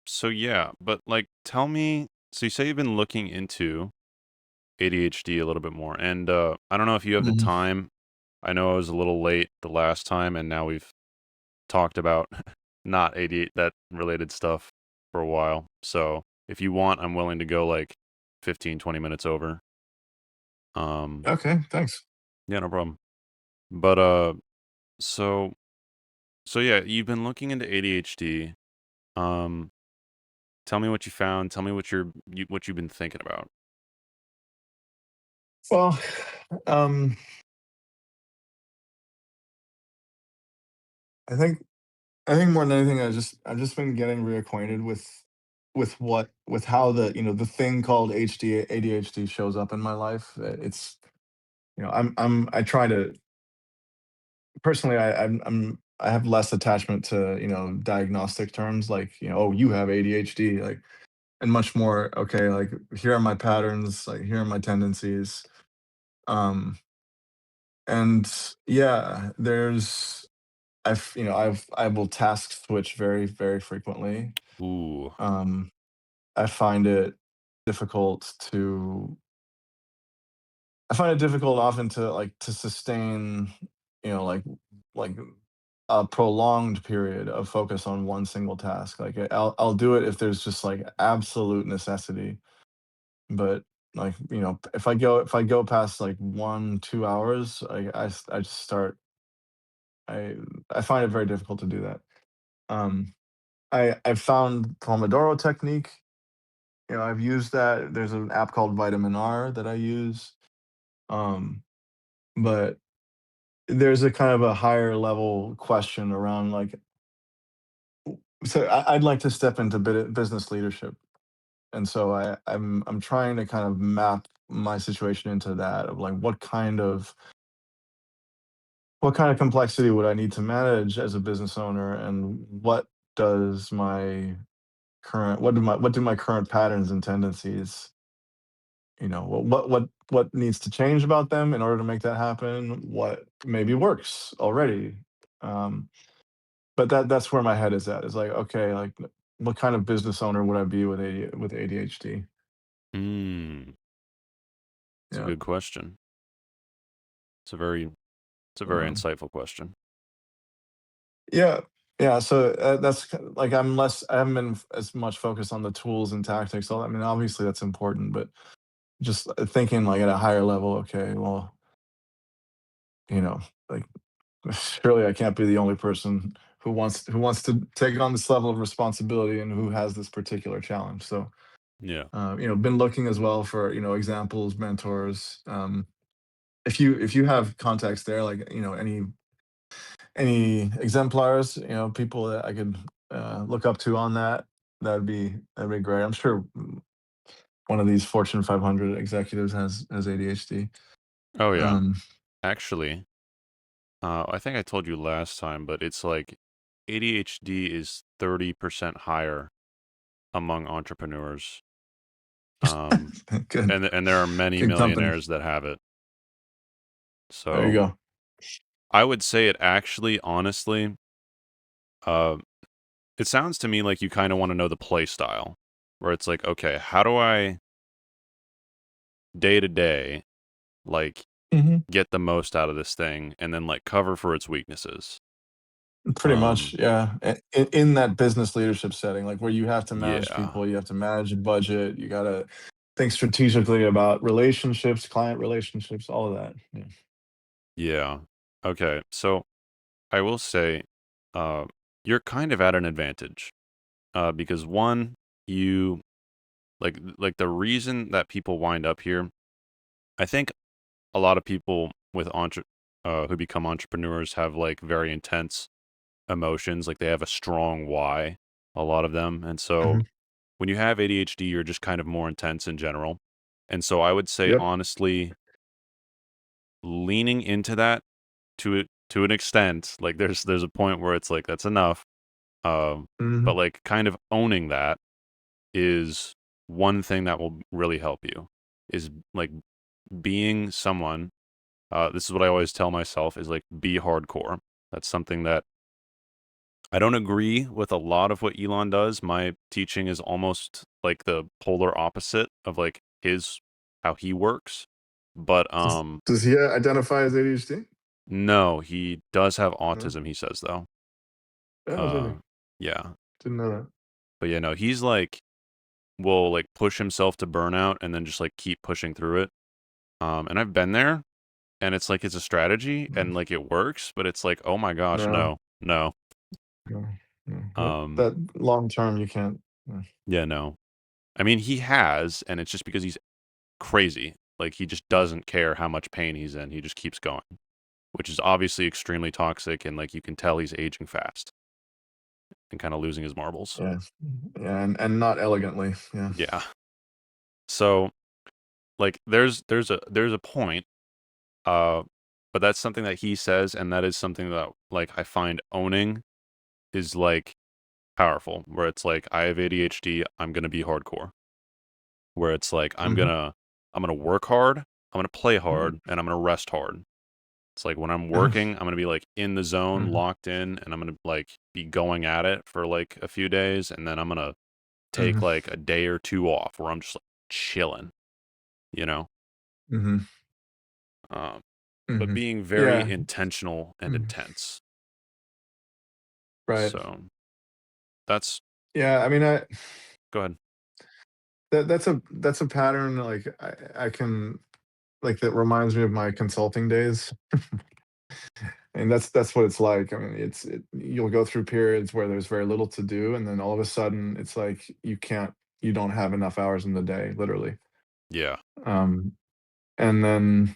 So yeah, but like tell me, so you say you've been looking into ADHD a little bit more, and I don't know if you have the Mhm. time. I know I was a little late the last time, and now we've talked about not ADHD that related stuff for a while. So if you want, I'm willing to go like 15, 20 minutes over. Um, Okay, thanks. yeah, no problem. But so so yeah, you've been looking into ADHD. Um, tell me what you found. Tell me what you've been thinking about. Well, um, I think I think more than anything, I've just been getting reacquainted with how the thing called ADHD shows up in my life. It's I try to personally I have less attachment to diagnostic terms like oh you have ADHD like and much more okay like here are my patterns like here are my tendencies um and yeah I will task switch very, very frequently. Ooh, Um, I find it difficult to I find it difficult often to sustain, you know, like like a prolonged period of focus on one single task. Like I'll do it if there's just like absolute necessity. But like, if I go past like 1, 2 hours, I just start I I find it very difficult to do that. Um I've found Pomodoro technique. I've used that. There's an app called Vitamin R that I use. Um, but there's a kind of a higher level question around like, so I'd like to step into business leadership, and so I'm trying to kind of map my situation into that of like what kind of complexity would I need to manage as a business owner, and does my what do my current patterns and tendencies what needs to change about them in order to make that happen, what maybe works already. um but that's where my head is at, is like okay like what kind of business owner would I be with ADHD? mm, it's a Yeah. good question. It's a very it's a very um insightful question. yeah, yeah, so like I haven't been as much focused on the tools and tactics. So I mean obviously that's important, but just thinking like at a higher level, okay, well, you know like surely I can't be the only person who wants to take on this level of responsibility and who has this particular challenge. So, Yeah. been looking as well for examples, mentors. If you have contacts there, like any exemplars, people that I could look up to on that, that'd be great. I'm sure one of these Fortune 500 executives has ADHD. Oh yeah. Um, Actually, I think I told you last time, but it's like ADHD is 30% higher among entrepreneurs. Um, good, and there are many good company. millionaires that have it. There you So go. I would say it actually, honestly, uh, it sounds to me like you kind of want to know the play style, where it's like, okay, how do I day to day like Mhm. get the most out of this thing, and then like cover for its weaknesses. Pretty much, Um, yeah. In that business leadership setting, like where you have to manage yeah, people, you have to manage a budget, you gotta think strategically about relationships, client relationships, all of that. Yeah. yeah. Okay, so I will say, uh, you're kind of at an advantage, because one, you like the reason that people wind up here. I think a lot of people who become entrepreneurs have like very intense emotions, like they have a strong why, a lot of them, and so Mhm. when you have ADHD, you're just kind of more intense in general, and so I would say Yep. honestly, leaning into that to an extent, like there's a point where it's like that's enough. But Mhm. like kind of owning that is one thing that will really help you, is like being someone. This is what I always tell myself, is like be hardcore. That's something that I don't agree with a lot of what Elon does. My teaching is almost like the polar opposite of like his how he works. But Does he identify as ADHD? no, he does have No? autism, he says though. Oh, Uh really? yeah. Didn't know that. But yeah, no, he's like will like push himself to burnout and then just like keep pushing through it. And I've been there and it's like it's a strategy Mm. and like it works, but it's like, oh my gosh, No, no, no. no, no. That Um, that long term, you can't. yeah, no. I mean, he has, and it's just because he's crazy. Like he just doesn't care how much pain he's in. He just keeps going, which is obviously extremely toxic, and like you can tell he's aging fast and kind of losing his marbles. Yeah, yeah, and not elegantly. Yeah. Yeah. So like there's a point, uh, but that's something that he says, and that is something that like I find owning is like powerful. Where it's like I have ADHD, I'm gonna be hardcore. Where it's like Hmm. I'm gonna work hard, I'm gonna play hard, and I'm gonna rest hard. It's like when I'm Yeah. working, I'm gonna be like in the zone, Hmm. locked in, and I'm gonna like be going at it for like a few days, and then I'm gonna take Hmm. like a day or two off where I'm just like chilling, you know. Hmm. Um, but Hmm. being very Yeah. intentional and Mhm. intense. Right. So that's Yeah. I mean, I go ahead. that's a pattern. Like I can like that reminds me of my consulting days. And that's what it's like. I mean, you'll go through periods where there's very little to do, and then all of a sudden, it's like you don't have enough hours in the day, literally. Yeah, Um, and then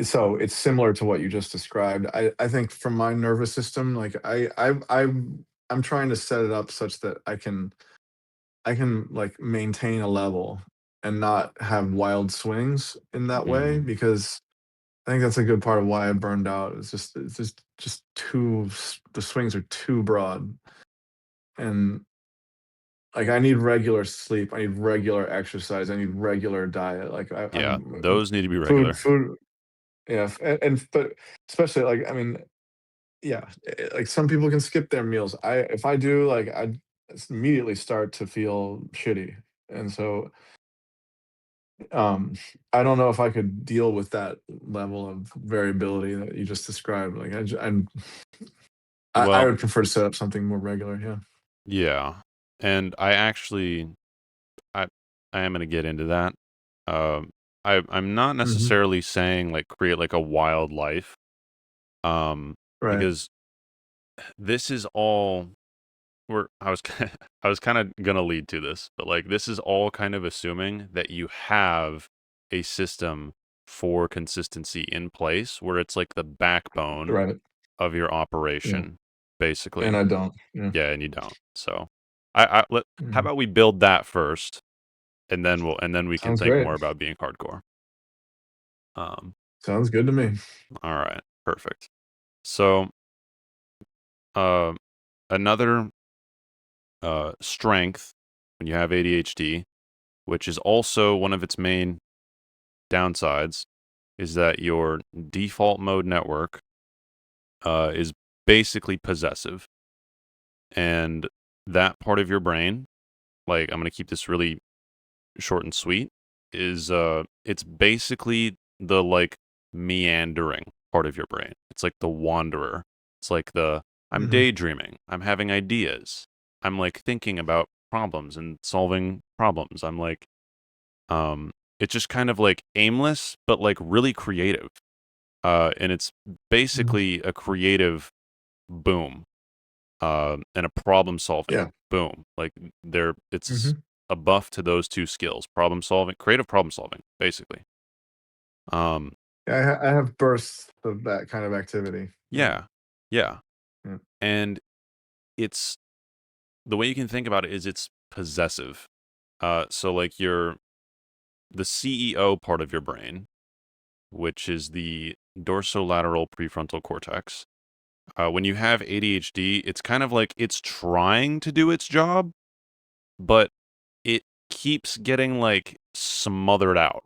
so it's similar to what you just described. I think from my nervous system, like I'm trying to set it up such that I can like maintain a level and not have wild swings in that way hmm, because I think that's a good part of why I burned out. It's just too the swings are too broad, and like I need regular sleep, I need regular exercise, I need regular diet. Like yeah. I'm Those need to be food, regular. food, yeah, and but especially like I mean, yeah, like some people can skip their meals. If I do, like I immediately start to feel shitty, and so um I don't know if I could deal with that level of variability that you just described. Like I Well, would prefer to set up something more regular, yeah. yeah, and I actually I I am gonna get into that. Um, I'm not Mhm. necessarily saying like create like a wild life, Right. because this is all where I was I was kind of gonna lead to this, but like this is all kind of assuming that you have a system for consistency in place where it's like the backbone Right. of your Yeah. operation, And basically. I don't. Yeah. Yeah, and you don't. So how Mhm. about we build that first, and then we can Sounds think great. more about being hardcore. Um, Sounds good to me. all right, perfect. So, uh, another strength when you have ADHD, which is also one of its main downsides, is that your default mode network is basically possessive, and that part of your brain, like I'm gonna keep this really short and sweet, is it's basically the like meandering part of your brain. It's like the wanderer. It's like the I'm Mhm. daydreaming. I'm having ideas. I'm like thinking about problems and solving problems. I'm like um it's just kind of like aimless but like really creative. And it's Mhm. basically a creative boom, and a problem solving Yeah. boom. Like it's Mhm. a buff to those two skills: problem solving, creative problem solving, basically. Um, Yeah, I have bursts of that kind of activity. Yeah. yeah, yeah, Yeah. and it's the way you can think about it is it's possessive. So like the CEO part of your brain, which is the dorsolateral prefrontal cortex. When you have ADHD, it's kind of like it's trying to do its job, but it keeps getting like smothered out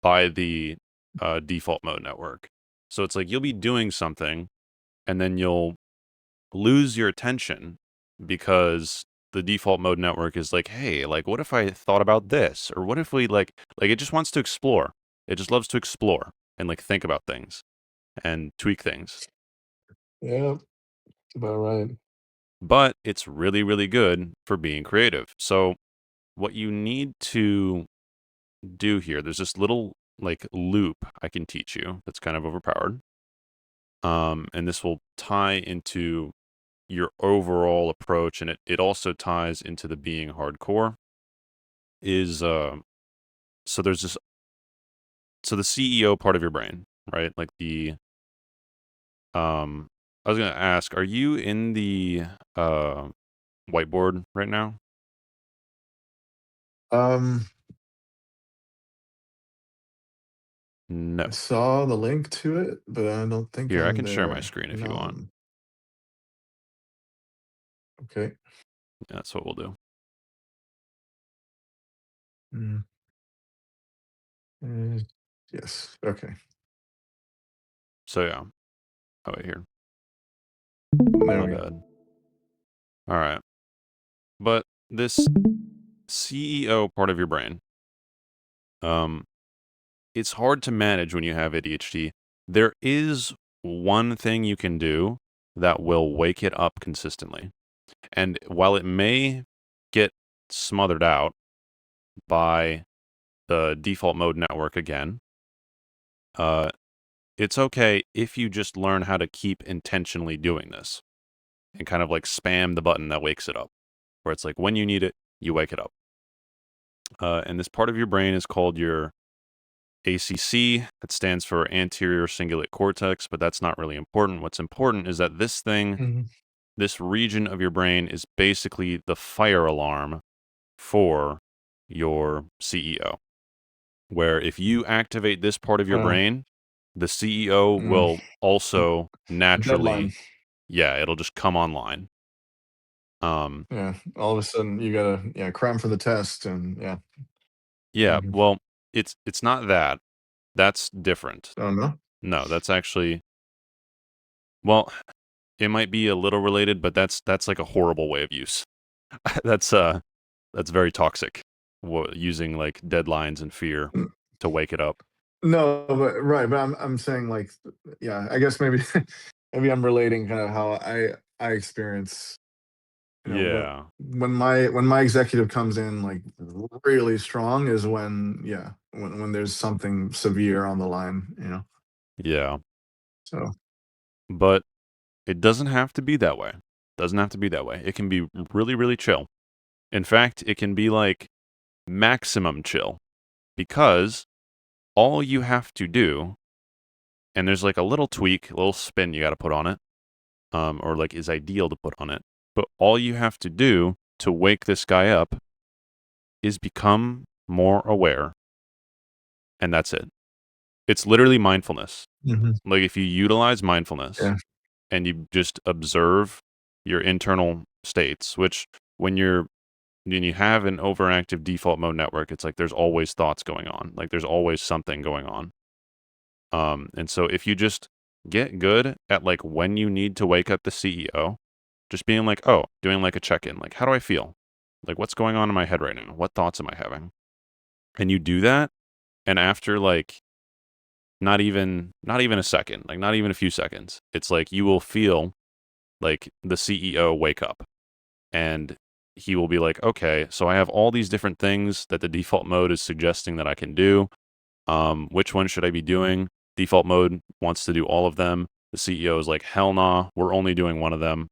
by the default mode network. So it's like you'll be doing something and then you'll lose your attention because the default mode network is like, hey, like, what if I thought about this? Or what if we it just wants to explore. It just loves to explore and like think about things and tweak things. Yeah, about right. But it's really, really good for being creative. So, what you need to do here, there's this little like loop I can teach you that's kind of overpowered. And this will tie into your overall approach, and it also ties into the being hardcore. Is so there's this so the CEO part of your brain, right? Like the I was gonna ask, are you in the uh whiteboard right now? Um, No. I saw the link to it, but I don't think Here, I I'm can share my there. screen if you No, want. okay. Yeah, that's what we'll do. Mm, uh, yes. Okay. So yeah. Oh wait, here. There My we go. bad. All right. But this CEO part of your brain, um, it's hard to manage when you have ADHD. There is one thing you can do that will wake it up consistently. And while it may get smothered out by the default mode network again, uh, it's okay if you just learn how to keep intentionally doing this and kind of like spam the button that wakes it up, where it's like when you need it, you wake it up. And this part of your brain is called your ACC. That stands for anterior cingulate cortex, but that's not really important. What's important is that this thing, Mhm. this region of your brain is basically the fire alarm for your CEO. Where if you activate this part of your Uh, brain, the CEO mm, will also deadline. naturally, yeah, it'll just come online. Um, Yeah. All of a sudden, you gotta cram for the test, and yeah. yeah, Mhm. well, it's not that. That's different. Oh no. No, that's actually well, it might be a little related, but that's like a horrible way of use. That's that's very toxic. Using like deadlines and fear to wake it up. No, but right, but I'm saying like, yeah, I guess maybe maybe I'm relating kind of how I experience, what Yeah, when my executive comes in like really strong is when, when there's something severe on the line. yeah, So, but it doesn't have to be that way. Doesn't have to be that way. It can be really, really chill. In fact, it can be like maximum chill because all you have to do, and there's like a little tweak, a little spin you got to put on it, or like is ideal to put on it. But all you have to do to wake this guy up is become more aware, and that's it. It's literally mindfulness. mhm, Like if you utilize mindfulness yeah, and you just observe your internal states, which when you're when you have an overactive default mode network, it's like there's always thoughts going on. Like there's always something going on. And so if you just get good at like when you need to wake up the CEO, just being like, oh, doing like a check in, like, how do I feel? Like, what's going on in my head right now? What thoughts am I having? And you do that. And after like not even a second, like not even a few seconds, it's like you will feel like the CEO wake up and he will be like, okay, so I have all these different things that the default mode is suggesting that I can do. Which one should I be doing? Default mode wants to do all of them. The CEO is like, hell nah, we're only doing one of them.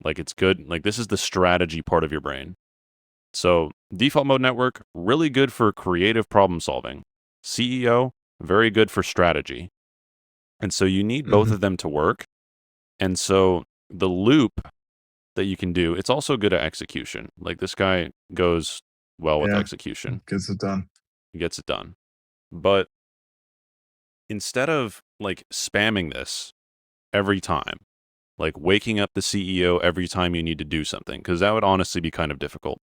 Like it's good. Like this is the strategy part of your brain. So default mode network, really good for creative problem solving. CEO, very good for strategy. And so you need both mhm, of them to work. And so the loop that you can do, it's also good at execution. Like this guy goes well with yeah, execution. gets it done. He gets it done. But instead of like spamming this every time, like waking up the CEO every time you need to do something, because that would honestly be kind of difficult.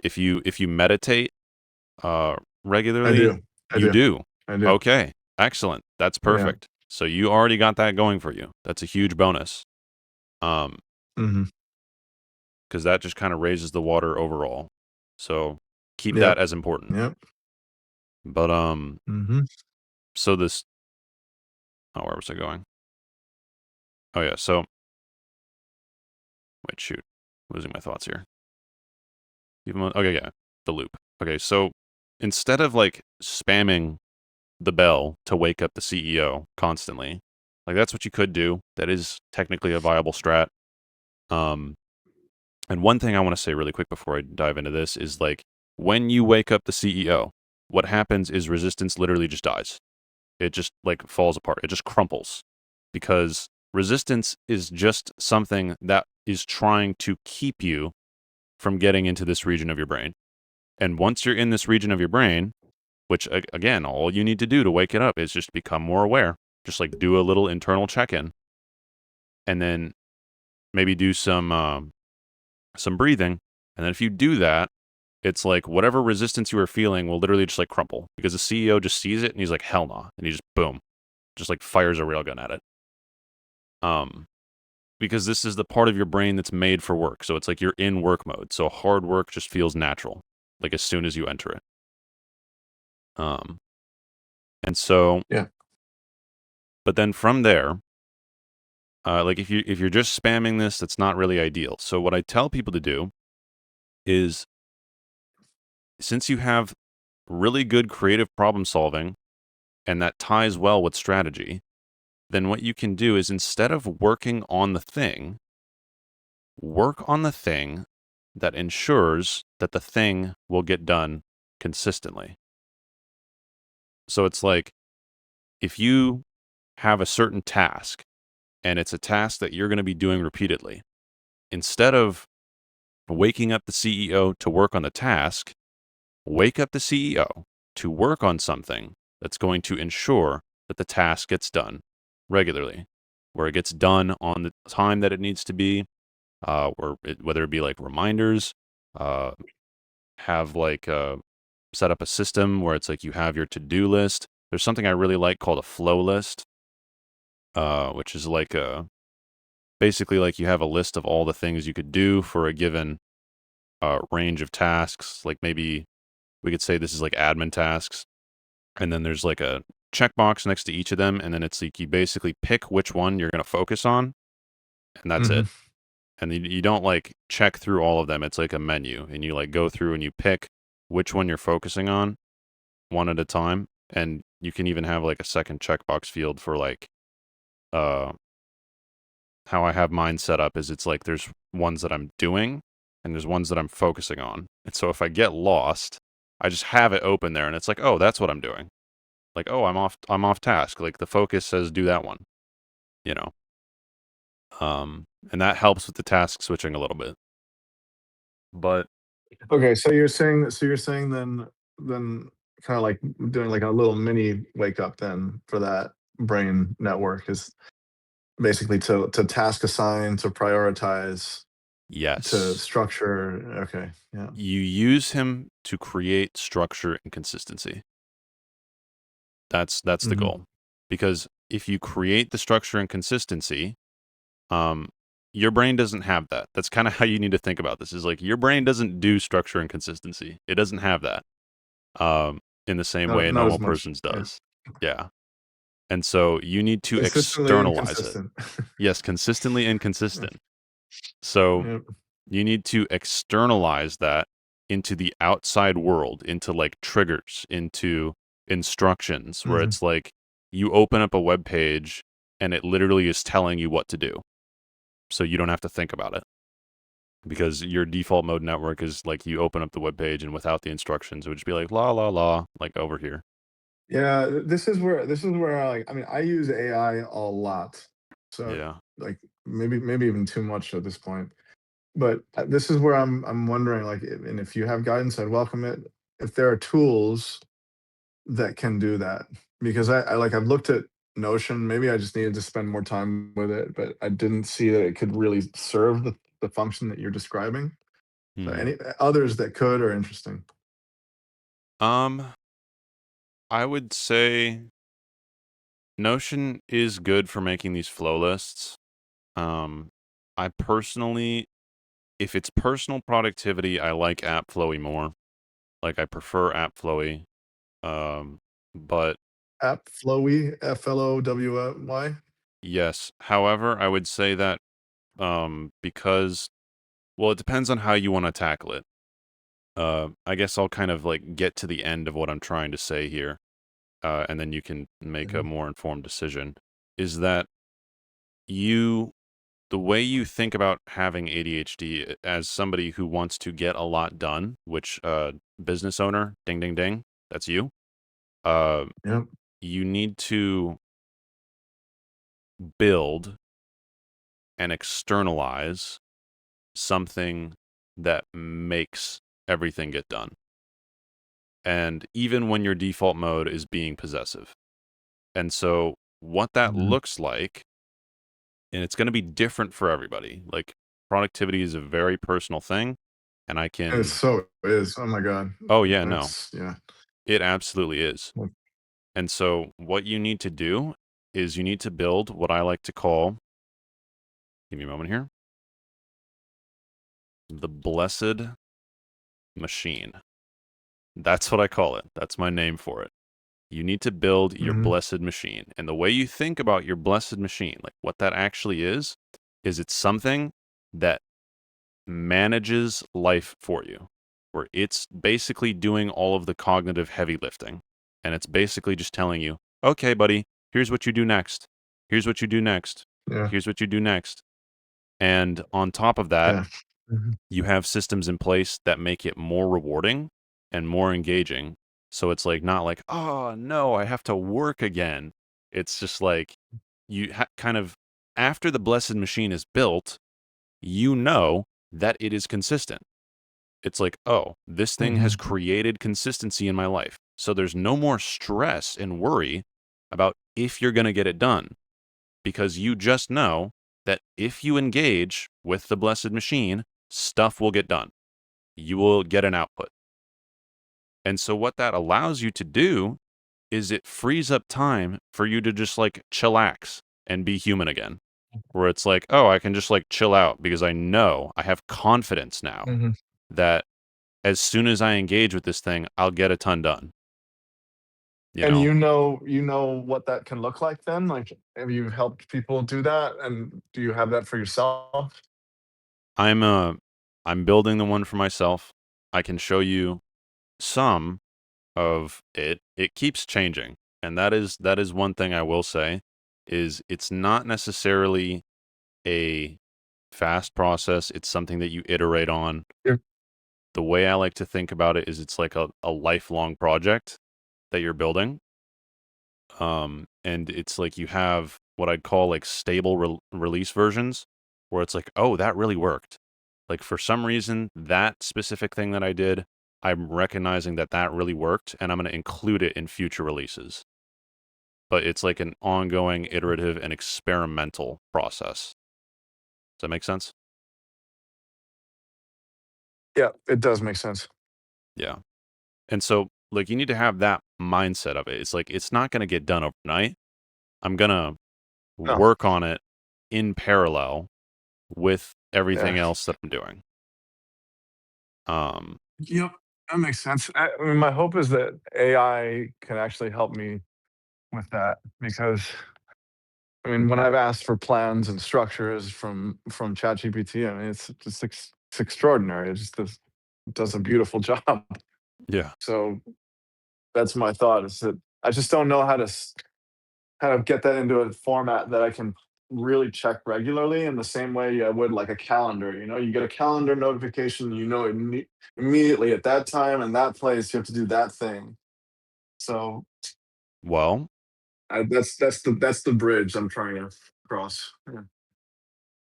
If you meditate uh I regularly, do, I you do, do. I do. Okay. Excellent. That's Yeah, perfect. So you already got that going for you. That's a huge bonus. Um Mhm. because that just kind of raises the water overall. So keep that Yep. as important. Yep. But Mhm. so this, oh, where was I going? Oh yeah, so wait, shoot, losing my thoughts here. Okay, yeah, the loop. Okay, so instead of like spamming the bell to wake up the CEO constantly, like that's what you could do. That is technically a viable strat. Um, and one thing I want to say really quick before I dive into this is like when you wake up the CEO, what happens is resistance literally just dies. It just like falls apart. It just crumples because resistance is just something that is trying to keep you from getting into this region of your brain. And once you're in this region of your brain, which again, all you need to do to wake it up is just become more aware. Just like do a little internal check-in, and then maybe do some breathing. And then if you do that, it's like whatever resistance you were feeling will literally just like crumple because the CEO just sees it and he's like, hell no, and he just boom, just like fires a railgun at it. Um, because this is the part of your brain that's made for work. So it's like you're in work mode. So hard work just feels natural, like as soon as you enter it. Um, and so, Yeah. but then from there, like if you're just spamming this, that's not really ideal. So what I tell people to do is, since you have really good creative problem solving and that ties well with strategy, then what you can do is instead of working on the thing, work on the thing that ensures that the thing will get done consistently. So it's like if you have a certain task and it's a task that you're going to be doing repeatedly, instead of waking up the CEO to work on the task, wake up the CEO to work on something that's going to ensure that the task gets done regularly, where it gets done on the time that it needs to be, whether it be like reminders, uh, have like set up a system where it's like you have your to-do list. There's something I really like called a flow list, which is like basically like you have a list of all the things you could do for a given range of tasks. Like maybe we could say this is like admin tasks, and then there's like a checkbox next to each of them, and then it's like you basically pick which one you're going to focus on, and that's it. Mhm. And you don't like check through all of them. It's like a menu, and you like go through and you pick which one you're focusing on one at a time. And you can even have like a second checkbox field for like uh how I have mine set up is it's like there's ones that I'm doing and there's ones that I'm focusing on. And so if I get lost, I just have it open there and it's like, "Oh, that's what I'm doing." Like, "Oh, I'm off task." Like the focus says do that one, you know. And that helps with the task switching a little bit. But Okay, so you're saying then kinda like doing like a little mini wake up then for that brain network is basically to task assign, to prioritize, to yes, structure. Okay, yeah. you use him to create structure and consistency. That's the Mhm. goal. Because if you create the structure and consistency, um, your brain doesn't have that. That's kind of how you need to think about this. Is like your brain doesn't do structure and consistency. It doesn't have that in the same way a Not normal as much, person's yeah. does. Yeah, and so you need to Consistently externalize it. inconsistent. Yes, consistently inconsistent. So Yep. you need to externalize that into the outside world, into like triggers, into instructions, where Mhm. it's like you open up a web page and it literally is telling you what to do. So you don't have to think about it because your default mode network is like you open up the web page and without the instructions, it would just be like la la la, like over here. Yeah, this is where I mean, I use AI a lot. So, Yeah. like, maybe even too much at this point. But, this is where I'm wondering, like, and if you have guidance, I'd welcome it. If there are tools that can do that, because I've looked at Notion, maybe I just needed to spend more time with it, but I didn't see that it could really serve the function that you're describing. So Hmm. any others that could are interesting. Um, I would say Notion is good for making these flow lists. Um, I personally, if it's personal productivity, I like AppFlowy more. Like, I prefer AppFlowy. Um, but App Flowy, Flowy. yes, however, I would say that because well, it depends on how you want to tackle it. I guess I'll kind of like get to the end of what I'm trying to say here, and then you can make a Mhm. more informed decision. Is that you the way you think about having ADHD as somebody who wants to get a lot done, which business owner, ding ding ding, that's you. Uh, Yep. you need to build and externalize something that makes everything get done. And even when your default mode is being possessive. And so what that Mhm. looks like, and it's going to be different for everybody. Like productivity is a very personal thing. And I It can, so is. Oh my god. oh, yeah, no, That's yeah. it absolutely is. Like, And so what you need to do is you need to build what I like to call, give me a moment here, the blessed machine. That's what I call it. That's my name for it. You need to build your mhm. blessed machine. And the way you think about your blessed machine, like what that actually is it's something that manages life for you, where it's basically doing all of the cognitive heavy lifting. And it's basically just telling you, okay, buddy, here's what you do next. Here's what you do next. Yeah. Here's what you do next. And on top of that, Yeah. Mhm. you have systems in place that make it more rewarding and more engaging. So it's like not like, oh no, I have to work again. It's just like kind of after the blessed machine is built, you know that it is consistent. It's like, oh, this thing has Mhm. created consistency in my life. So there's no more stress and worry about if you're going to get it done because you just know that if you engage with the blessed machine, stuff will get done. You will get an output. And so, what that allows you to do is it frees up time for you to just like chillax and be human again. Where it's like, oh, I can just like chill out because I know I have confidence now Mhm. that as soon as I engage with this thing, I'll get a ton done. You And know, you know what that can look like then? Like, have you helped people do that, and do you have that for yourself? I'm uh I'm building the one for myself. I can show you some of it. It keeps changing. And that is one thing I will say is it's not necessarily a fast process. It's something that you iterate on. Yeah. The way I like to think about it is it's like a lifelong project that you're building. And it's like you have what I'd call like stable release versions where it's like, oh, that really worked. Like for some reason, that specific thing that I did, I'm recognizing that that really worked and I'm going to include it in future releases. But it's like an ongoing, iterative, and experimental process. Does that make sense? Yeah, it does make sense. Yeah. And so, like, you need to have that mindset of it. It's like, it's not going to get done overnight. I'm going to No. work on it in parallel with Yeah. everything else that I'm doing. Um, Yep, that makes sense. I mean, my hope is that AI can actually help me with that because, I mean, when I've asked for plans and structures from ChatGPT, I mean, it's just it's extraordinary. It just does a beautiful job. yeah. So that's my thought is that I just don't know how to kind of get that into a format that I can really check regularly in the same way I would like a calendar. You know, you get a calendar notification, you know, immediately at that time and that place, you have to do that thing. So Well, that's the bridge I'm trying to cross. Yeah.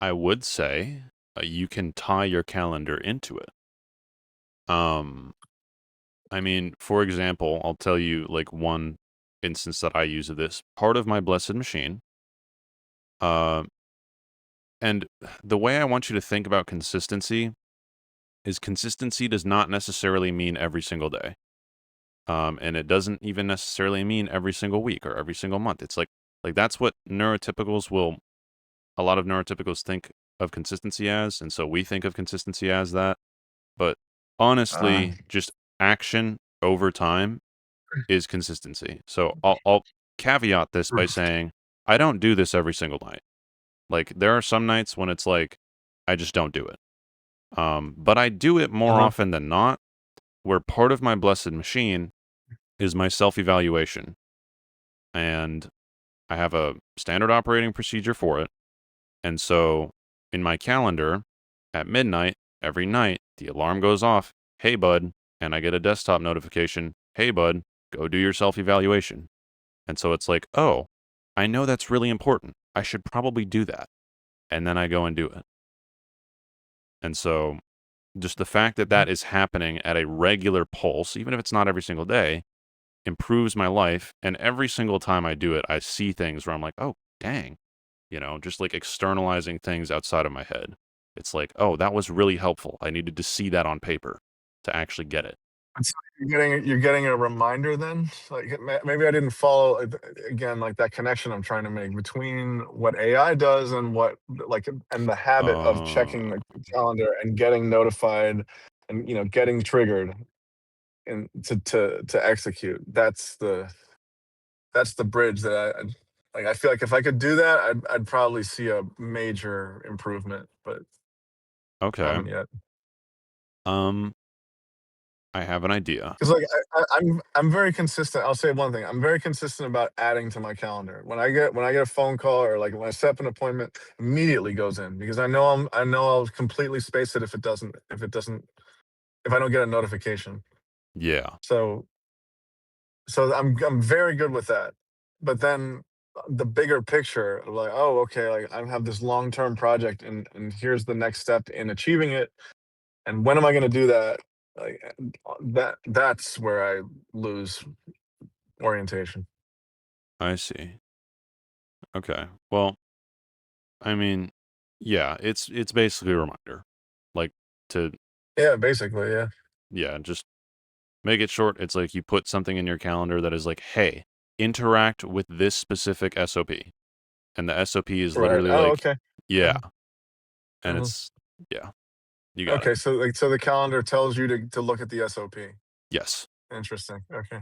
I would say you can tie your calendar into it. Um, I mean, for example, I'll tell you like one instance that I use of this. Part of my blessed machine, uh, and the way I want you to think about consistency is consistency does not necessarily mean every single day. And it doesn't even necessarily mean every single week or every single month. It's like that's what neurotypicals will. A lot of neurotypicals think of consistency as, and so we think of consistency as that. But Uh, honestly, just action over time is consistency. So I'll caveat this by saying I don't do this every single night. Like there are some nights when it's like I just don't do it. But I do it more uh-huh. often than not. Where part of my blessed machine is my self evaluation, and I have a standard operating procedure for it. And so in my calendar at midnight every night, the alarm goes off. Hey, bud. And I get a desktop notification. Hey, bud, go do your self evaluation. And so it's like, oh, I know that's really important. I should probably do that. And then I go and do it. And so just the fact that Mhm. that is happening at a regular pulse, even if it's not every single day, improves my life. And every single time I do it, I see things where I'm like, oh, dang, just like externalizing things outside of my head. It's like, oh, that was really helpful. I needed to see that on paper to actually get it. And so you're getting a reminder then? Like, maybe I didn't follow, again, like, that connection I'm trying to make between what AI does and what, like, and the habit of checking Uh, the calendar and getting notified and, getting triggered and to execute. That's the bridge that I feel like if I could do that, I'd probably see a major improvement, but okay. haven't yet. Um, I have an idea. 'Cause, like, I'm very consistent. I'll say one thing, I'm very consistent about adding to my calendar. When I get a phone call or, like, when I set up an appointment, immediately goes in because I know I'll completely space it if I don't get a notification. Yeah, So I'm very good with that. But then the bigger picture, like, oh, okay, like, I have this long-term project and here's the next step in achieving it, and when am I gonna do that? Like, that's where I lose orientation. I see. Okay. Well, I mean, yeah, it's basically a reminder. Like to Yeah, basically, yeah. yeah, just make it short. It's like you put something in your calendar that is like, "Hey, interact with this specific SOP." And the SOP is Right. literally Oh, like, okay. yeah, Mhm, and mhm. it's yeah, you got it. Okay, so, like, so the calendar tells you to look at the SOP. Yes. Interesting. Okay.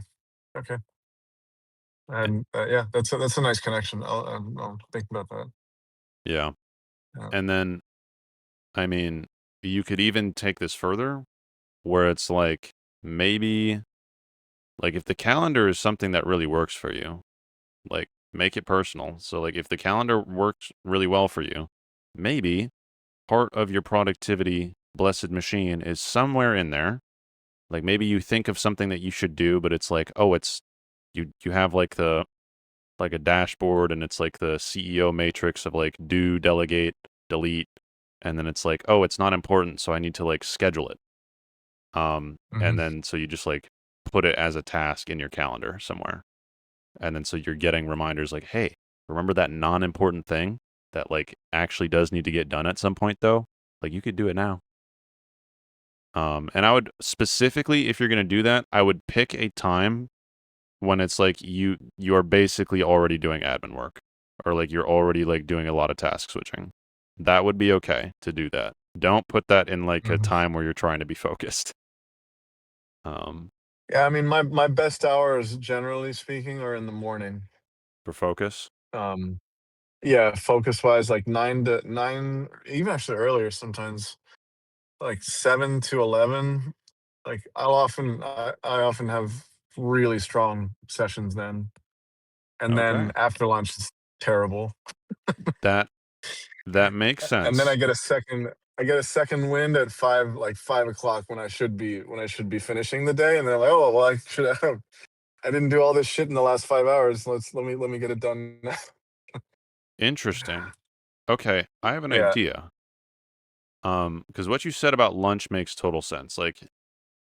Okay. Eh, And, yeah, that's a nice connection. I'll think about that. yeah. Yeah. And then, I mean, you could even take this further where it's like maybe like if the calendar is something that really works for you, like make it personal. So like if the calendar works really well for you, maybe part of your productivity blessed machine is somewhere in there. Like maybe you think of something that you should do, but it's like, oh, it's you have like a dashboard and it's like the CEO matrix of like do, delegate, delete, and then it's like, oh, it's not important, so I need to like schedule it. And Mhm. then so you just like put it as a task in your calendar somewhere. And then so you're getting reminders like, hey, remember that non-important thing that like actually does need to get done at some point though? Like you could do it now. And I would specifically, if you're gonna do that, I would pick a time when it's like you are basically already doing admin work or like you're already like doing a lot of task switching. That would be okay to do that. Don't put that in like a Mhm. time where you're trying to be focused. Um, Yeah, I mean, my best hours, generally speaking, are in the morning. for focus. Um, yeah, focus-wise, like 9 to 9, even actually earlier sometimes, like 7 to 11. Like, I often have really strong sessions then, and then Okay. after lunch, it's terrible. That that makes And then I sense. get a second wind at 5 o'clock when I should be finishing the day, and they're like, "Oh, well, I didn't do all this shit in the last 5 hours. Let me get it done now." Interesting. Okay, I have an Yeah. idea. Because what you said about lunch makes total sense. Like,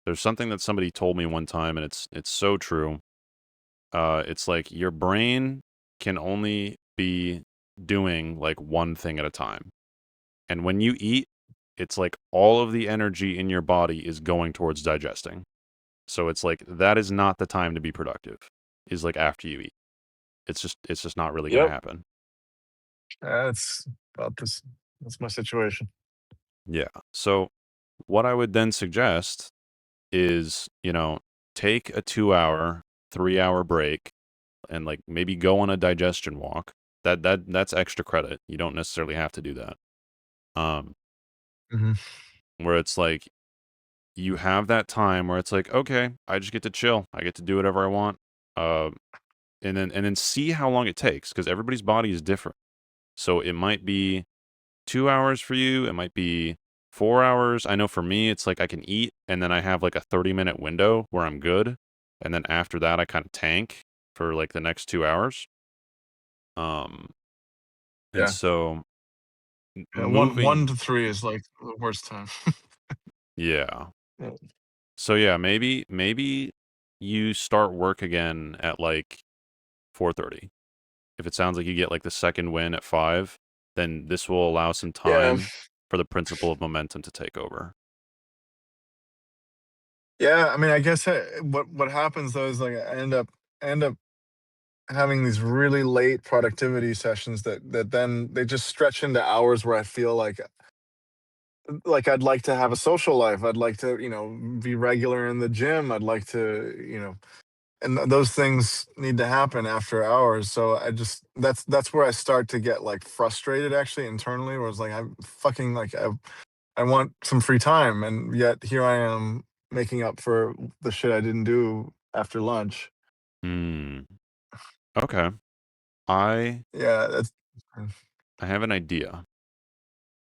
there's something that somebody told me one time, and it's so true. It's like your brain can only be doing like one thing at a time. And when you eat, it's like all of the energy in your body is going towards digesting. So it's like that is not the time to be productive. Is like after you eat. It's just not really going to Yep. happen. That's about this. That's my situation. Yeah. So what I would then suggest is, take a 2 hour, 3 hour break and like maybe go on a digestion walk. That's extra credit. You don't necessarily have to do that. Um, Mhm. where it's like you have that time where it's like, okay, I just get to chill. I get to do whatever I want. Uh, and then see how long it takes because everybody's body is different. So it might be 2 hours for you. It might be 4 hours. I know for me, it's like I can eat and then I have like a 30-minute window where I'm good. And then after that, I kind of tank for like the next 2 hours. Um, and Yeah. so Yeah, one moving, to 3 is, like, the worst time. yeah. Yeah. So yeah, maybe you start work again at like 4:30. If it sounds like you get like the second win at 5, then this will allow some Yeah. time for the principle of momentum to take over. Yeah, I mean, I guess, what happens though is, like, I end up having these really late productivity sessions that then they just stretch into hours where I feel like I'd like to have a social life. I'd like to, be regular in the gym. I'd like to, and those things need to happen after hours. So I just that's where I start to get like frustrated actually internally, where it's like I'm fucking like I want some free time, and yet here I am making up for the shit I didn't do after lunch. Hmm. Okay. I Yeah, that's I have an idea.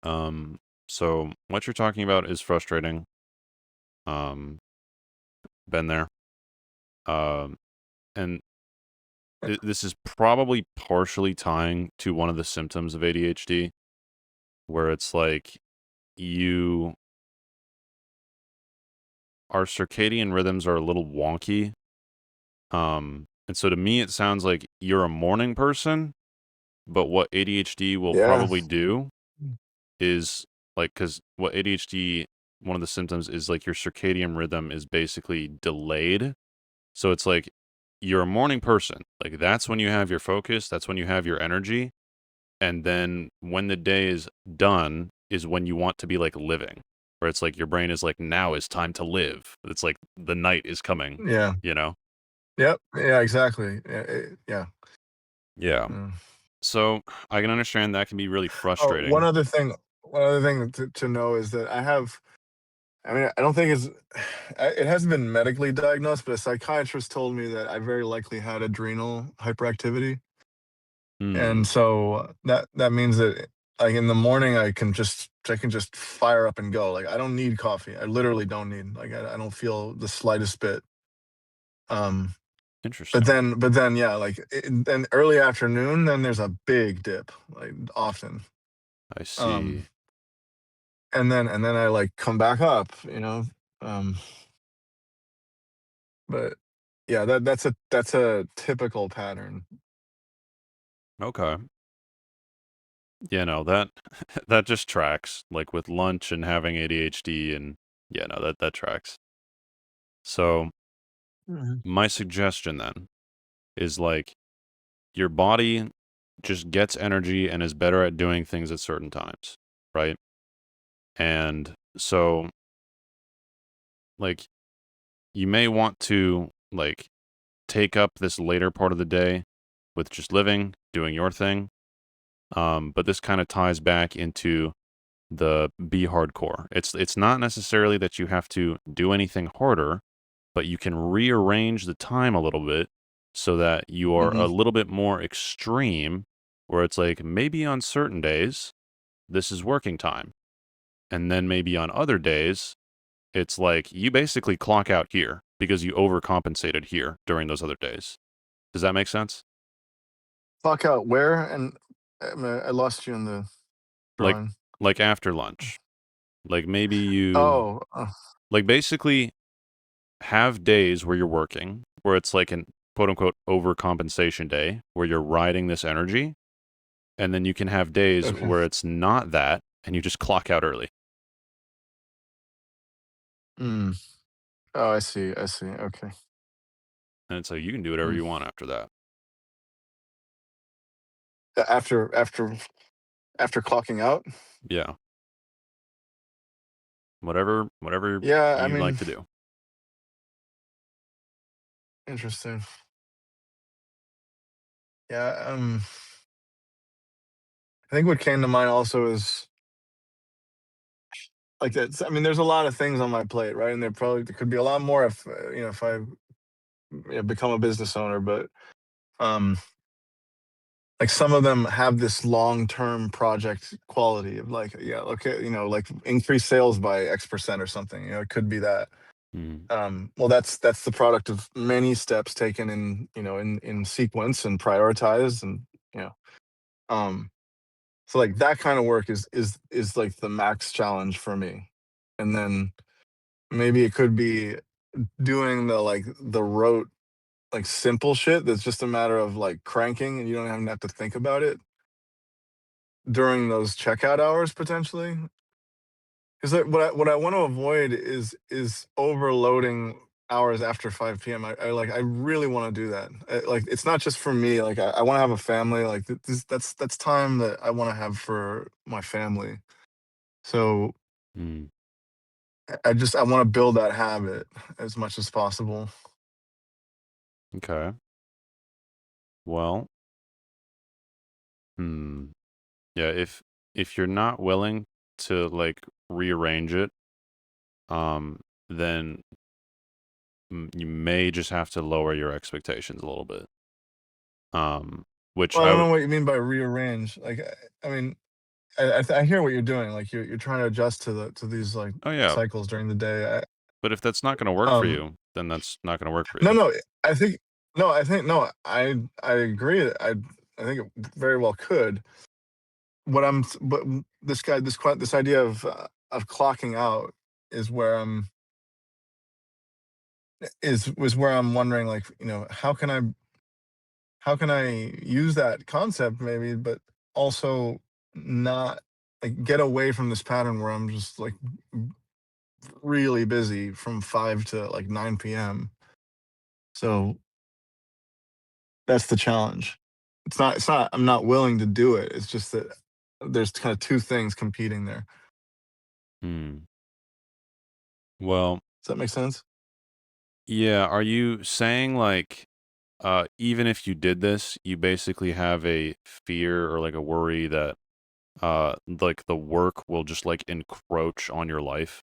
Um, so what you're talking about is frustrating. Um, been there. Um, and this is probably partially tying to one of the symptoms of ADHD, where it's like you our circadian rhythms are a little wonky. And so to me, it sounds like you're a morning person, but what ADHD will yeah, probably do is like, because what ADHD, one of the symptoms is like your circadian rhythm is basically delayed. So it's like you're a morning person. Like that's when you have your focus, that's when you have your energy. And then when the day is done is when you want to be like living, where it's like your brain is like, now is time to live. It's like the night is coming, yeah, you know? yep, yeah, exactly. Yeah, yeah. Yeah. Mm. So I can understand that can be really Oh, frustrating. one other thing to know is that I have. I mean, I don't think it's. It hasn't been medically diagnosed, but a psychiatrist told me that I very likely had adrenal hyperactivity, and Hmm. so that means that like in the morning I can just fire up and go. Like I don't need coffee. I literally don't need. Like I don't feel the slightest bit. Um, Interesting. but then yeah, like then early afternoon, then there's a big dip, like often. I Um, see. and then I like come back up. Um, but yeah, that's a typical pattern. Okay. Yeah, no, that that just tracks. Like with lunch and having ADHD and yeah, no, that tracks. So Mhm. my suggestion then is like your body just gets energy and is better at doing things at certain times, right? And so like you may want to like take up this later part of the day with just living, doing your thing. But this kind of ties back into the be hardcore. It's not necessarily that you have to do anything harder, but you can rearrange the time a little bit so that you are a Mhm. little bit more extreme where it's like maybe on certain days this is working time and then maybe on other days it's like you basically clock out here because you overcompensated here during those other days. Does that make sense? Clock out where? And I lost you in the Like drawing. like after lunch. Like maybe you Oh, like basically have days where you're working, where it's like an quote unquote overcompensation day, where you're riding this energy. And then you can have days okay. where it's not that and you just clock out early. Mm. Oh, I see. I see. Okay. And so you can do whatever Mm. you want after that. After After clocking out? Yeah, whatever Yeah, I you like mean, to do. interesting. Yeah, I think what came to mind also is like that's. I mean, there's a lot of things on my plate, right? And there could be a lot more if if I become a business owner. But um, like some of them have this long term project quality of like, yeah, okay, like increase sales by X% or something. It could be that. Mm, Well, that's the product of many steps taken in in sequence and prioritized, and you know um so like that kind of work is like the max challenge for me. And then maybe it could be doing the rote, like simple shit that's just a matter of like cranking and you don't even have to think about it during those checkout hours potentially. Because like, what I want to avoid is overloading hours after 5 p.m. I really want to do that. Like it's not just for me. Like I want to have a family. Like that's time that I want to have for my family. So mm, I want to build that habit as much as possible. okay. Well, hmm. Yeah, if you're not willing to like rearrange it, um, then you may just have to lower your expectations a little bit. Um, which Well, I I don't would. know what you mean by rearrange. Like I mean, I hear what you're doing. Like you're trying to adjust to these like Oh yeah, cycles during the day. but if that's not going to work for Um, you, then that's not going to work for No, you. no, I think I think no, I agree that I think it very well could. But this idea of clocking out is where I'm is was where I'm wondering, like, how can I use that concept maybe, but also not like get away from this pattern where I'm just like really busy from 5 to like 9 p.m. So that's the challenge. It's not I'm not willing to do it. It's just that there's kind of 2 things competing there. Hmm. Well, Does that make sense? yeah. Are you saying like, even if you did this, you basically have a fear or like a worry that, like the work will just like encroach on your life?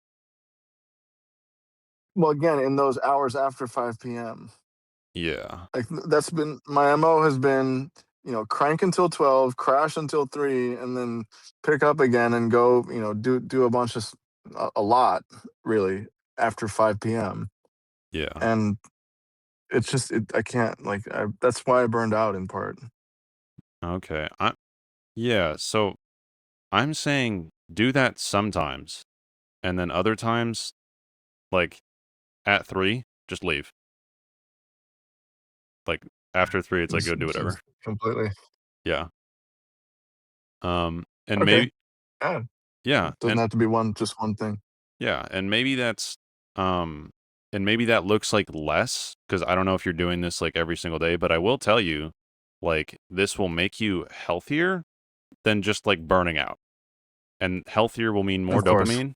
Well, again, in those hours after 5 p.m. Yeah. Like that's been my MO has been, crank until 12, crash until 3, and then pick up again and go, do a bunch of a lot really after 5 p.m. Yeah. And it's just I can't like that's why I burned out in part. Okay. Yeah. So I'm saying do that sometimes, and then other times, like at 3, just leave. Like after 3, it's like go do whatever. Just completely. Yeah. And Okay. maybe Yeah. yeah, It doesn't and have to be just one thing. yeah, and maybe that's um and maybe that looks like less because I don't know if you're doing this like every single day, but I will tell you, like this will make you healthier than just like burning out. And healthier will mean more Of course. dopamine,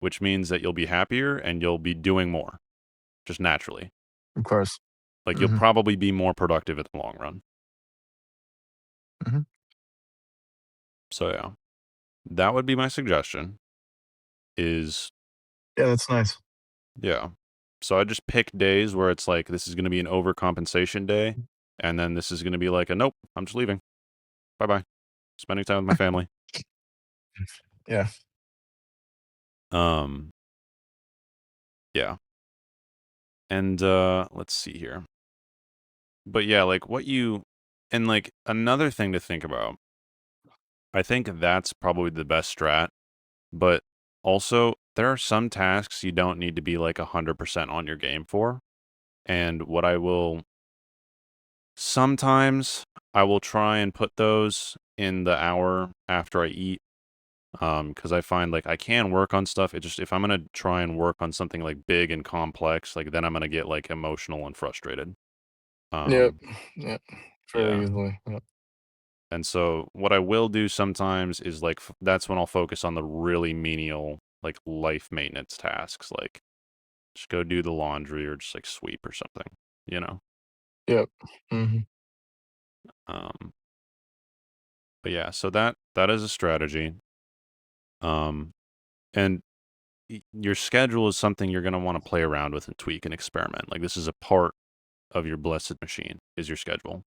which means that you'll be happier and you'll be doing more just naturally. Of course. Like you'll Mhm. probably be more productive in the long run. Mhm. So yeah, that would be my suggestion is Yeah, that's nice. yeah. So I just pick days where it's like this is going to be an overcompensation day and then this is going to be like a nope, I'm just leaving. Bye-bye. Spending time with my family. Yeah. Um yeah. And let's see here. But yeah, like what you and like another thing to think about. I think that's probably the best strat. But also, there are some tasks you don't need to be like 100% on your game for. And what I will sometimes I will try and put those in the hour after I eat. Because I find like I can work on stuff. It just if I'm gonna try and work on something like big and complex, like then I'm gonna get like emotional and frustrated. Yep. Um, Yep. Very yeah. easily. Yep. And so what I will do sometimes is like that's when I'll focus on the really menial like life maintenance tasks, like just go do the laundry or just like sweep or something, you know. Yep. Mhm. Um, but yeah, so that is a strategy. Um, and your schedule is something you're going to want to play around with and tweak and experiment. Like this is a part of your blessed machine is your schedule.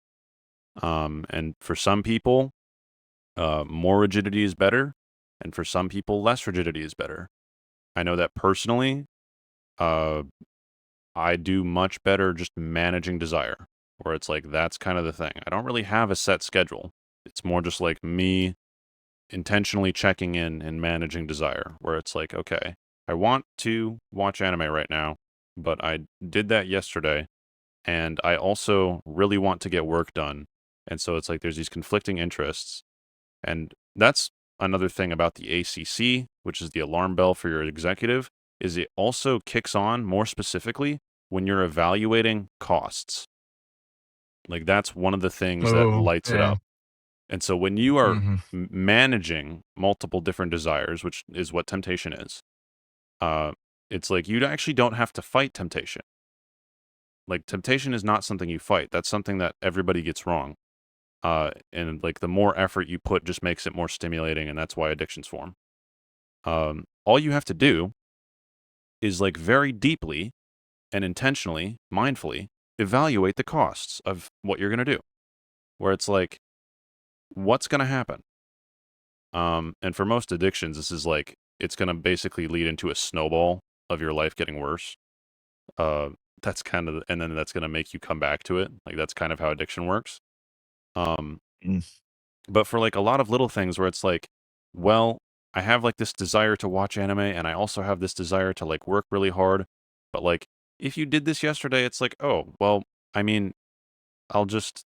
And for some people, more rigidity is better, and for some people, less rigidity is better. I know that personally. Uh, I do much better just managing desire, where it's like that's kind of the thing. I don't really have a set schedule. It's more just like me intentionally checking in and managing desire, where it's like, okay, I want to watch anime right now, but I did that yesterday, and I also really want to get work done. And so it's like there's these conflicting interests. And that's another thing about the ACC, which is the alarm bell for your executive, is it also kicks on more specifically when you're evaluating costs. Like that's one of the things that Oh, lights it yeah. up. And so when you are Mhm. managing multiple different desires, which is what temptation is, uh, it's like you actually don't have to fight temptation. Like temptation is not something you fight. That's something that everybody gets wrong. And like the more effort you put just makes it more stimulating, and that's why addictions form. All you have to do is like very deeply and intentionally, mindfully evaluate the costs of what you're going to do. Where it's like, what's going to happen? And for most addictions, this is like it's going to basically lead into a snowball of your life getting worse. Uh, that's kind of, and then that's going to make you come back to it. Like that's kind of how addiction works. Um, Mm. but for like a lot of little things where it's like, well, I have like this desire to watch anime and I also have this desire to like work really hard. But like, if you did this yesterday, it's like, oh, well, I mean, I'll just,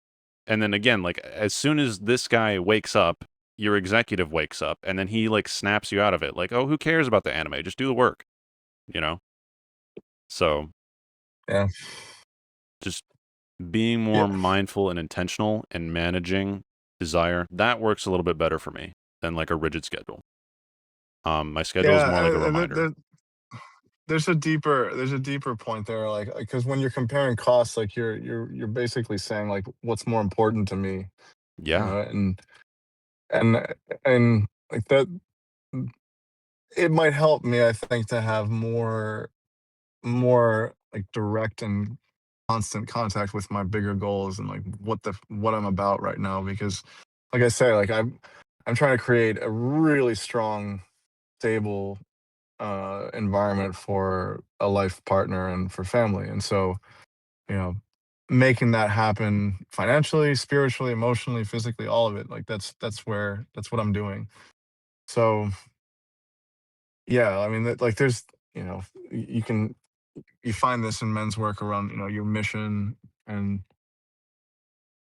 and then again, like as soon as this guy wakes up, your executive wakes up and then he like snaps you out of it. Like, oh, who cares about the anime? Just do the work, you know? So Yeah. just being more Yeah. mindful and intentional and managing desire, that works a little bit better for me than like a rigid schedule. My schedule is Yeah, more like a reminder. there's a deeper point there, like, because when you're comparing costs, like, you're basically saying, like, "What's more important to me?" You Yeah. know, and and, like, that it might help me, I think, to have more, like, direct and constant contact with my bigger goals and, like, what I'm about right now because, like I say, like, I'm trying to create a really strong, stable, environment for a life partner and for family, and so, you know, making that happen financially, spiritually, emotionally, physically, all of it, like, that's what I'm doing. So, yeah, I mean, like, there's you know, you can you find this in men's work around, your mission and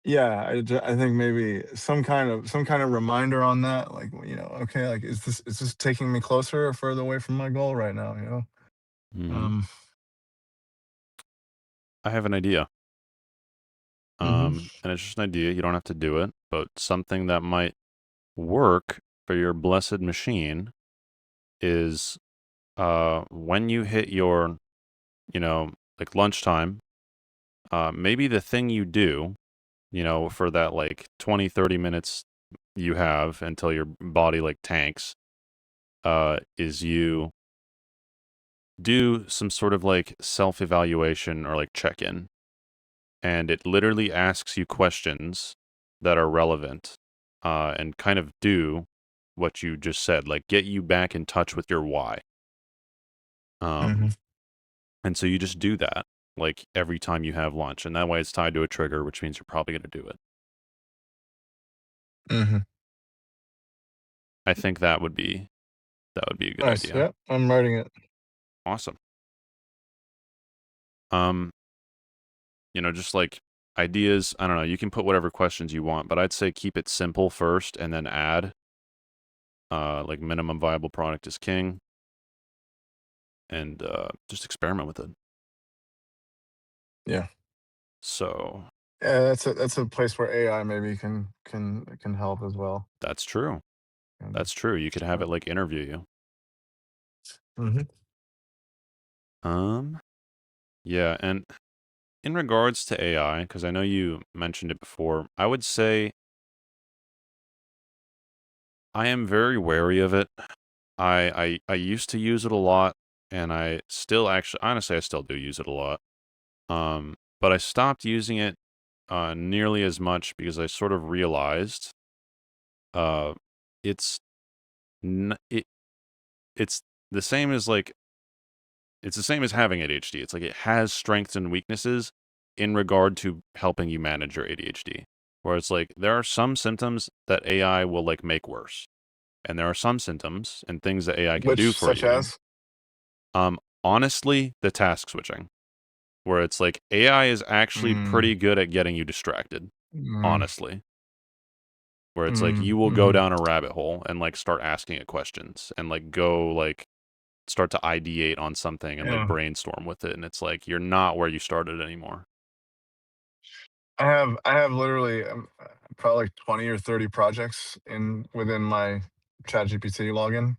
yeah, I think maybe some kind of reminder on that, like, okay, like, is this taking me closer or further away from my goal right now, you know? Hmm. Um, I have an idea. mhm, And it's just an idea. You don't have to do it, but something that might work for your blessed machine is when you hit your, like lunchtime, maybe the thing you do, for that like 20, 30 minutes you have until your body like tanks, is you do some sort of like self evaluation or like check in. And it literally asks you questions that are relevant and kind of do what you just said, like get you back in touch with your why. mhm, Um, and so you just do that like every time you have lunch. And that way it's tied to a trigger, which means you're probably going to do it. mhm. I think that would be a good Nice, idea. yeah, I'm writing it. Awesome. Um, just like ideas, I don't know, you can put whatever questions you want, but I'd say keep it simple first and then add like minimum viable product is king and just experiment with it. Yeah. So Yeah, that's a place where AI maybe can help as well. That's true. And, That's true. You could have uh, it like interview you. mhm. Um, yeah, and in regards to AI, because I know you mentioned it before, I would say I am very wary of it. I used to use it a lot, and I still actually, honestly, I still do use it a lot. But I stopped using it nearly as much because I sort of realized uh, it's it it's the same as like it's the same as having ADHD. It's like it has strengths and weaknesses in regard to helping you manage your ADHD. Where it's like there are some symptoms that AI will like make worse, and there are some symptoms and things that AI can do Which for such you. as? Honestly, the task switching, where it's like AI is actually Mm, pretty good at getting you distracted. mm, Honestly, where it's like mm, you will go mhm. down a rabbit hole and like start asking it questions and like go like start to ideate on something and like Yeah. brainstorm with it, and it's like you're not where you started anymore. I have literally, probably like 20 or 30 projects in within my ChatGPT login,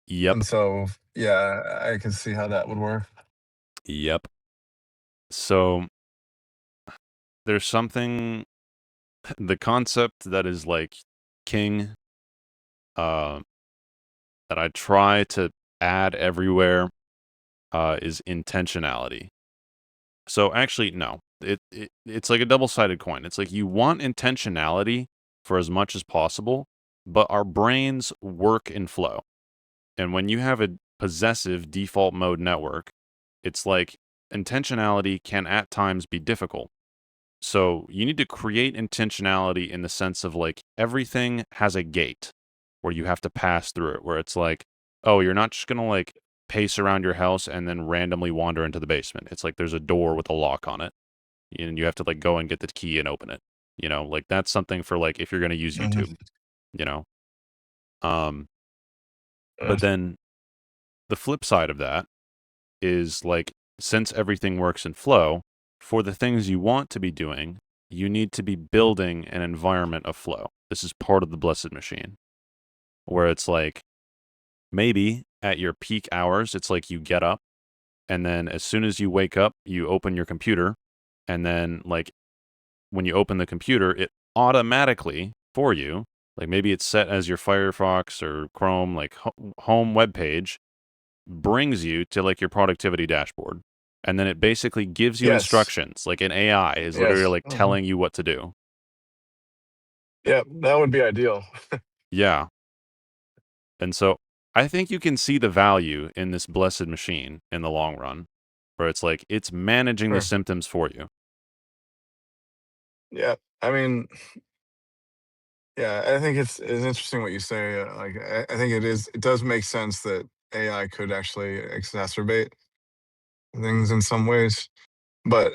Yep. and so, yeah, I can see how that would work. Yep. So there's something the concept that is like king uh that I try to add everywhere is intentionality. So actually no. It's like a double-sided coin. It's like you want intentionality for as much as possible, but our brains work in flow. And when you have a possessive default mode network, it's like intentionality can at times be difficult. So you need to create intentionality in the sense of like everything has a gate where you have to pass through it, where it's like, oh, you're not just gonna like pace around your house and then randomly wander into the basement. It's like there's a door with a lock on it, and you have to like go and get the key and open it. Like that's something for like if you're gonna use Mhm. YouTube, you know. Um, Uh, but then the flip side of that is like since everything works in flow, for the things you want to be doing, you need to be building an environment of flow. This is part of the blessed machine, where it's like maybe at your peak hours, it's like you get up and then as soon as you wake up, you open your computer. And then, like, when you open the computer, it automatically for you, like maybe it's set as your Firefox or Chrome, like home web page, brings you to like your productivity dashboard. And then it basically gives you yes, instructions. Like an AI is literally yes, like mhm. telling you what to do. Yeah, that would be ideal. Yeah. And so I think you can see the value in this blessed machine in the long run, where it's like it's managing the Sure. symptoms for you. Yeah, I mean, yeah, I think it's interesting what you say, like, I think it does make sense that AI could actually exacerbate things in some ways, but,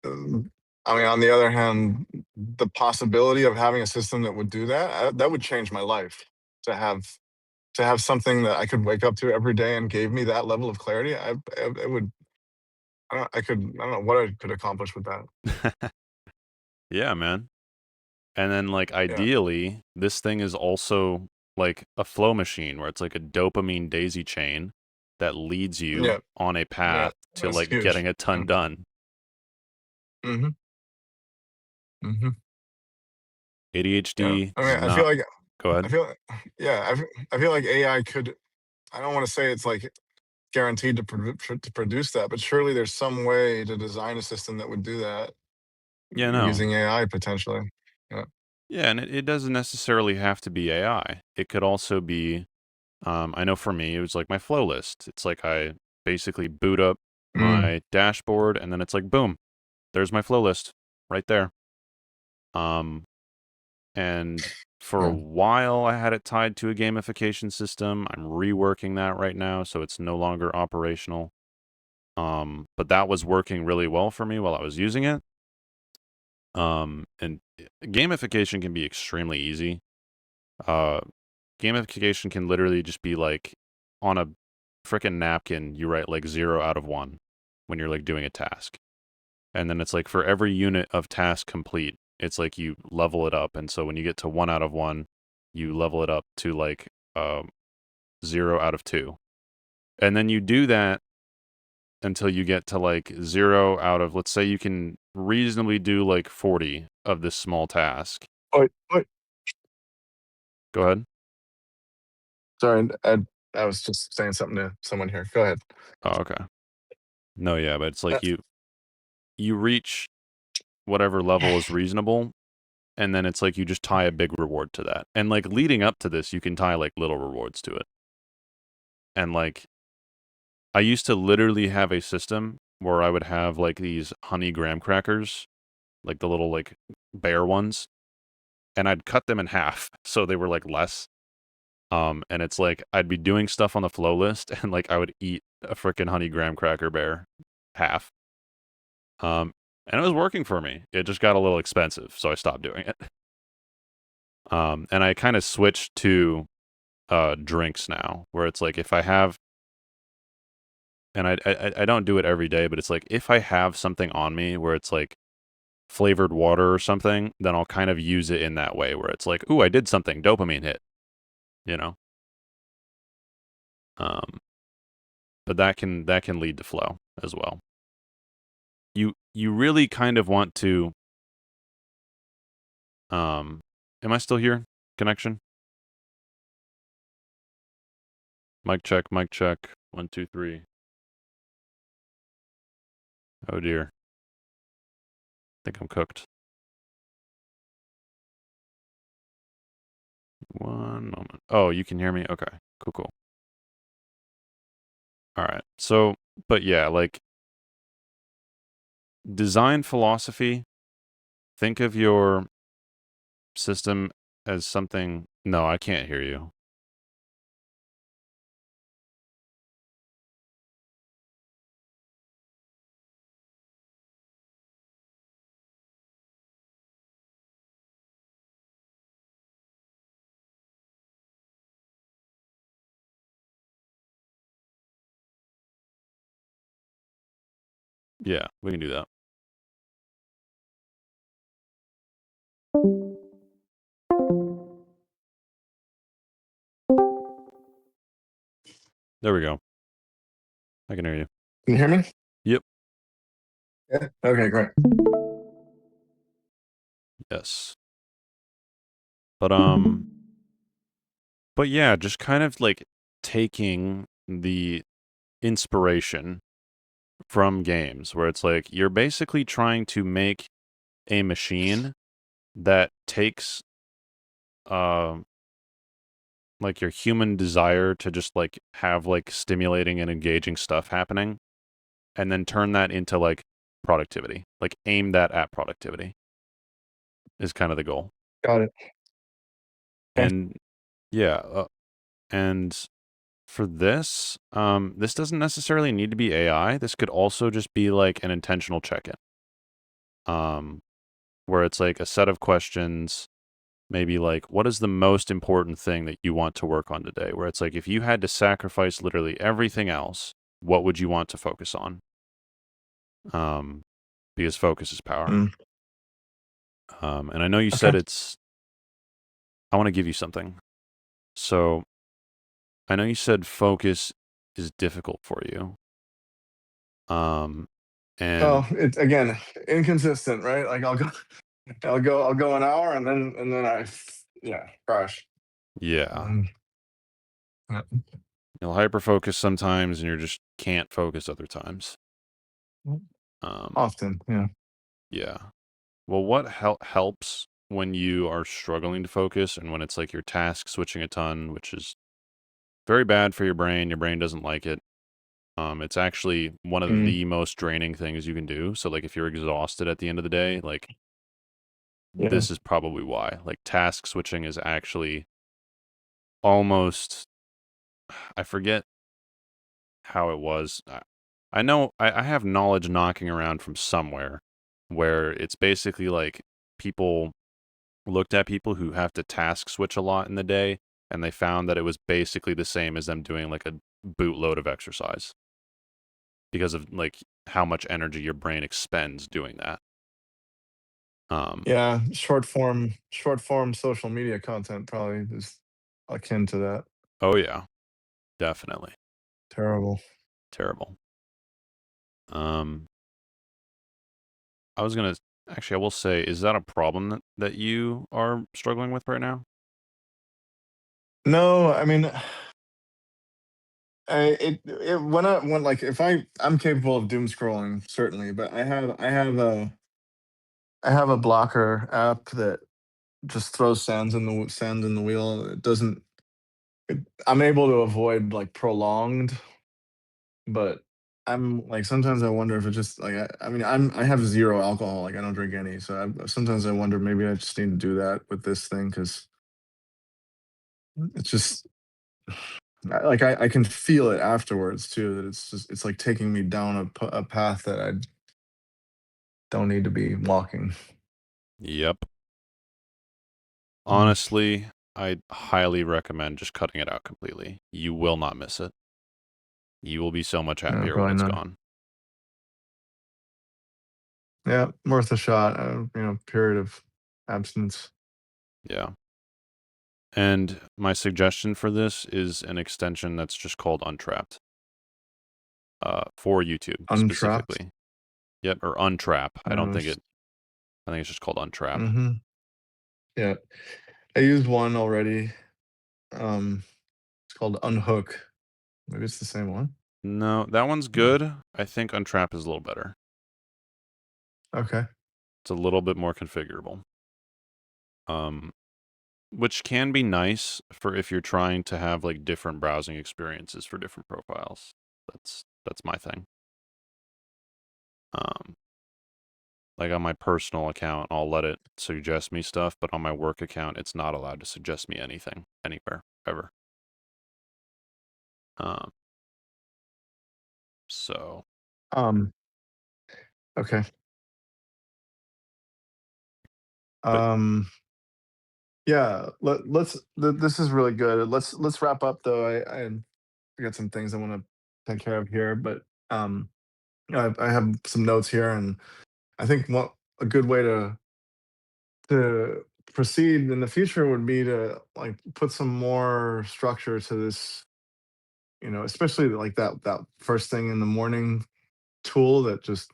um, I mean, on the other hand, the possibility of having a system that would do that, that would change my life. To have to have something that I could wake up to every day and gave me that level of clarity, it would I don't know what I could accomplish with that. Yeah, man. And then, like, Yeah. ideally, this thing is also like a flow machine where it's like a dopamine daisy chain that leads you Yeah, on a yeah, path to that's like getting huge. a ton Yeah. done. Mhm, mhm. Yeah, ADHD I mean, does not. Go I ahead. feel like yeah, I feel like AI could, I don't wanna say it's, like, guaranteed to produce that, but surely there's some way to design a system that would do that Yeah, no. using AI potentially. Yeah. Yeah, and it doesn't necessarily have to be AI. It could also be, I know for me, it was like my flow list. It's like I basically boot up Mm, my dashboard and then it's like, boom, there's my flow list right there. Um, And for a yeah. while, I had it tied to a gamification system. I'm reworking that right now, so it's no longer operational. But that was working really well for me while I was using it. And gamification can be extremely easy. Uh, Gamification can literally just be like on a freaking napkin, you write like 0 out of 1 when you're like doing a task. And then it's like for every unit of task complete, it's like you level it up. And so when you get to 1 out of 1, you level it up to like 0 out of 2. And then you do that until you get to like 0 out of, let's say you can reasonably do like 40 of this small task. Wait, wait. Go ahead. Sorry, I was just saying something to someone here. Go ahead. Oh, okay. No, yeah, but it's Uh, like you reach whatever level is reasonable, and then it's like you just tie a big reward to that. And like leading up to this, you can tie like little rewards to it. And like I used to literally have a system where I would have like these honey graham crackers, like the little like bear ones, and I'd cut them in half so they were like less. And it's like I'd be doing stuff on the flow list, and like I would eat a freaking honey graham cracker bear half. Um, and it was working for me. It just got a little expensive, so I stopped doing it. And I kind of switched to drinks now, where it's like if I have, and I don't do it every day, but it's like if I have something on me where it's like flavored water or something, then I'll kind of use it in that way, where it's like, ooh, I did something, dopamine hit, you know. Um, but that can lead to flow as well. You really kind of want to. Am I still here? Connection. Mic check. Mic check. 1 2 3. Oh dear. I think I'm cooked. One moment. Oh, you can hear me? Okay. Cool, cool. All right. So, but yeah, like design philosophy, think of your system as something. No, I can't hear you. Yeah, we can do that. There we go. I can hear you. Can you hear me? Yep. Yeah. Okay, great. Yes. But but yeah, just kind of like taking the inspiration from games where it's like you're basically trying to make a machine that takes um like your human desire to just like have like stimulating and engaging stuff happening and then turn that into like productivity. Like aim that at productivity is kind of the goal. Got it. Okay. And yeah, and for this, this doesn't necessarily need to be AI. This could also just be like an intentional check-in. Um, where it's like a set of questions, maybe like, what is the most important thing that you want to work on today? Where it's like, if you had to sacrifice literally everything else, what would you want to focus on? Um, because focus is power. Mm, And I know you said okay. I want to give you something. So I know you said focus is difficult for you. Um, and Oh, it's again inconsistent, right? Like I'll go an hour and then yeah, crash. yeah, Um, uh, you'll hyper focus sometimes and you just can't focus other times. Um, often, yeah. yeah. Well, what helps when you are struggling to focus and when it's like your task switching a ton, which is very bad for your brain. Your brain doesn't like it. It's actually one of Mm, the most draining things you can do. So, like, if you're exhausted at the end of the day, like, yeah. this is probably why. Like, task switching is actually almost, I forget how it was. I know I have knowledge knocking around from somewhere where it's basically like people looked at people who have to task switch a lot in the day, and they found that it was basically the same as them doing like a bootload of exercise because of like how much energy your brain expends doing that. Um, Yeah, short form social media content probably is akin to that. oh yeah, definitely Terrible. terrible. Um, I was gonna actually, I will say, is that a problem that you are struggling with right now? No, I mean, when like if I'm capable of doom scrolling certainly, but I have a blocker app that just throws sand in the wheel. It doesn't. I'm able to avoid like prolonged, but I'm like sometimes I wonder if it just like I mean I have zero alcohol, like I don't drink any, so sometimes I wonder maybe I just need to do that with this thing because it's just like I can feel it afterwards too, that it's like taking me down a path that I don't need to be walking. Yep. Mm, Honestly, I highly recommend just cutting it out completely. You will not miss it. You will be so much yeah, happier when probably it's not. gone. Yeah, worth a shot. Period of abstinence. Yeah. And my suggestion for this is an extension that's just called Untrapped, for YouTube Untrapped. specifically. Yep, or Untrap. I don't think Yes. it. I think it's just called Untrap. Mm-hmm. Yeah, I used one already. It's called Unhook. Maybe it's the same one. No, that one's No. good. I think Untrap is a little better. Okay. It's a little bit more configurable. Um, which can be nice for if you're trying to have like different browsing experiences for different profiles. That's my thing. Um, like on my personal account, I'll let it suggest me stuff, but on my work account, it's not allowed to suggest me anything anywhere ever. Um, so, Um. Okay. but Um. Yeah. This is really good. Let's wrap up though. I got some things I want to take care of here, but um, I have some notes here, and I think what a good way to proceed in the future would be to like put some more structure to this. Especially like that first thing in the morning tool that just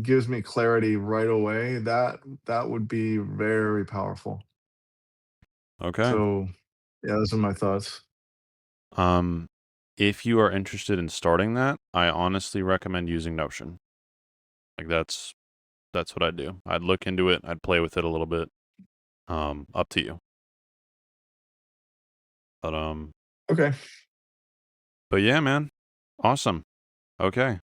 gives me clarity right away. That would be very powerful. okay. So yeah, those are my thoughts. Um, if you are interested in starting that, I honestly recommend using Notion. Like that's what I'd do. I'd look into it. I'd play with it a little bit. Up to you. But Okay. but yeah, man. Awesome. Okay.